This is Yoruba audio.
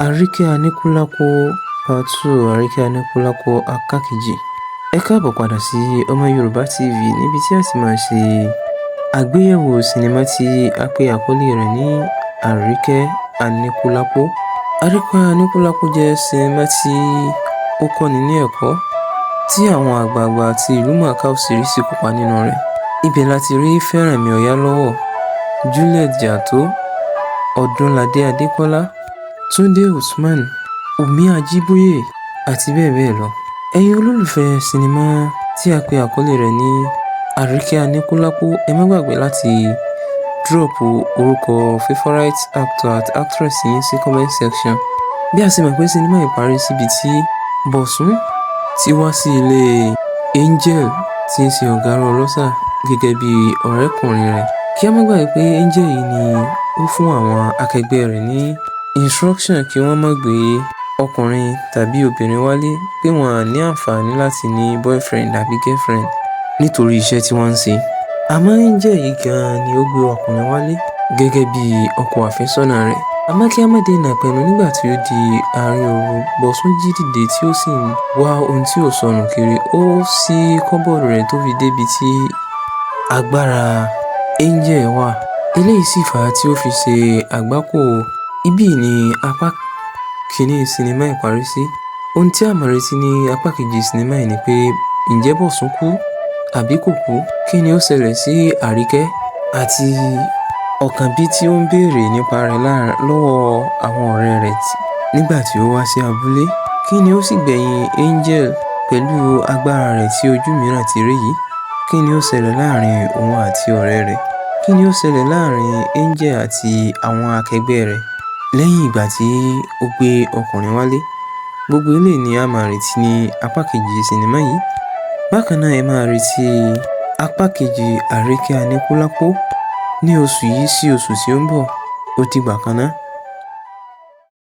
Arike Adekola Part 2 Arike Adekola apá kejì. Ẹ káàbọ̀ padà sí ọmọ Yorùbá TV níbi tí a ti máa ṣe àgbéyẹ̀wò sinimá tí a pè àkọlé rẹ̀ ní Arike Adekola. Arike Adekola jẹ́ sinimá tí ó kọ́ni ní ẹ̀kọ́ tí àwọn àgbààgbà àti ìlúmọ̀ọ́ká òṣèré sì kópa nínú rẹ̀. Ibẹ̀ láti rí Feranmi Oyalowo, Juliet Jatto, Odunlade Adekola, Túndé Usman, Omi Ajiboye àti bẹ́ẹ̀ bẹ́ẹ̀ lọ. Ẹ̀yin olólùfẹ́ sinimá tí a pè àkọlé rẹ̀ ní Arike Adekola, ẹ má gbàgbé láti drop orúkọ favourite actor àti actress yín sí comment section. Bí a ṣe mọ̀ pé sinimá ìparí síbi tí Bọ̀sún ti wá sí ilé Angel tí ń ṣe ọ̀gá ọlọ́ṣà gẹ́gẹ́ bí ọ̀rẹ́kùnrin rẹ̀. Kí a má gbàgbé pé Angel yìí ni ó fún àwọn akẹgbẹ́ rẹ̀ ní instruction kí wọ́n má gbé ọkùnrin tàbí obìnrin wálé, pé wọ́n á ní àǹfààní láti ní boyfriend àbí girlfriend nítorí iṣẹ́ tí wọ́n ń ṣe. Àmọ́ Angel yìí gan-an ni ó gbé ọkùnrin wálé gẹ́gẹ́ bí ọkọ àfẹ́sọ́nà rẹ̀. Àmọ́ kí a má dènà pẹ̀lú nígbà tí ó di àárín òru, Bọ̀sún jí dìde tí ó sì ń wá ohun tí ò sọnù kiri. Ó ṣí kọ́bọ̀dù rẹ̀ tó fi débi tí agbára Angel wà. Eléyìí sì fà á tí ó fi ṣe àgbákò. Ibí ni apá kìíní sinimá ìparí sí. Ohun tí a máa retí ní apá kejì sinimá yìí ni pé ǹjẹ́ Bọ̀sún kú àbí kò kú? Kí ni ó ṣẹlẹ̀ sí Arike àti Ọ̀kànbí tí ó ń béèrè nípa rẹ̀ lọ́wọ́ àwọn ọ̀rẹ́ rẹ̀ nígbà tí ó wá sí abúlé? Kí ni ó sì gbẹ̀yìn Angel pẹ̀lú agbára rẹ̀ tí ojú mìíràn ti rí yìí? Kí ni ó ṣẹlẹ̀ láàrin òun àti ọ̀rẹ́ rẹ̀? Kí ni ó ṣẹlẹ̀ láàrin Angel àti àwọn akẹgbẹ́ rẹ̀ lẹ́yìn ìgbà tí ó gbé ọkùnrin wálé? Gbogbo eléyìí ni a máa retí ní apá kejì sinimá yìí. Bákan náà ẹ máa retí apá kejì Arike Adekola ní oṣù yìí sí oṣù tí ó ń bọ̀. Ó dìgbà kan náà.